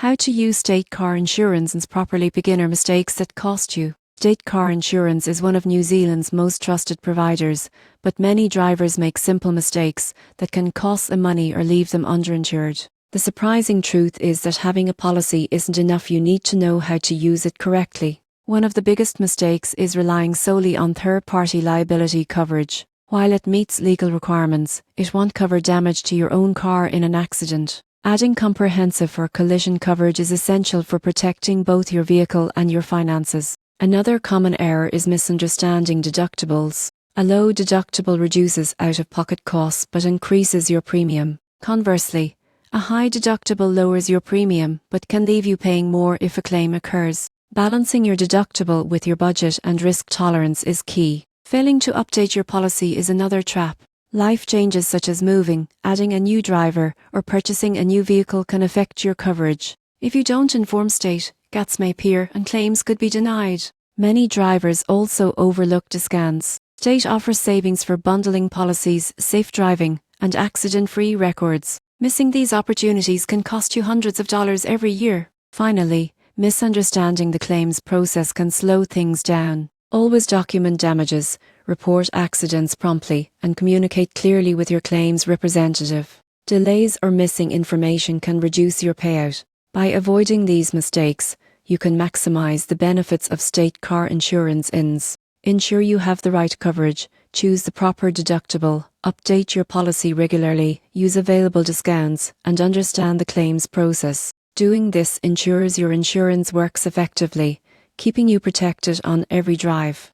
How to use state car insurance and properly. Beginner mistakes that cost you. State car insurance is one of New Zealand's most trusted providers, but many drivers make simple mistakes that can cost them money or leave them underinsured. The surprising truth is that having a policy isn't enough. You need to know how to use it correctly. One of the biggest mistakes is relying solely on third-party liability coverage. While it meets legal requirements, it won't cover damage to your own car in an accident. Adding comprehensive or collision coverage is essential for protecting both your vehicle and your finances. Another common error is misunderstanding deductibles. A low deductible reduces out-of-pocket costs but increases your premium. Conversely, a high deductible lowers your premium but can leave you paying more if a claim occurs. Balancing your deductible with your budget and risk tolerance is key. Failing to update your policy is another trap. Life changes such as moving, adding a new driver, or purchasing a new vehicle can affect your coverage. If you don't inform state, gaps may appear and claims could be denied. Many drivers also overlook discounts. State offers savings for bundling policies, safe driving, and accident-free records. Missing these opportunities can cost you hundreds of dollars every year. Finally, misunderstanding the claims process can slow things down. Always document damages, report accidents promptly, and communicate clearly with your claims representative. Delays or missing information can reduce your payout. By avoiding these mistakes, you can maximize the benefits of state car insurance. Ensure you have the right coverage, choose the proper deductible, update your policy regularly, use available discounts, and understand the claims process. Doing this ensures your insurance works effectively, keeping you protected on every drive.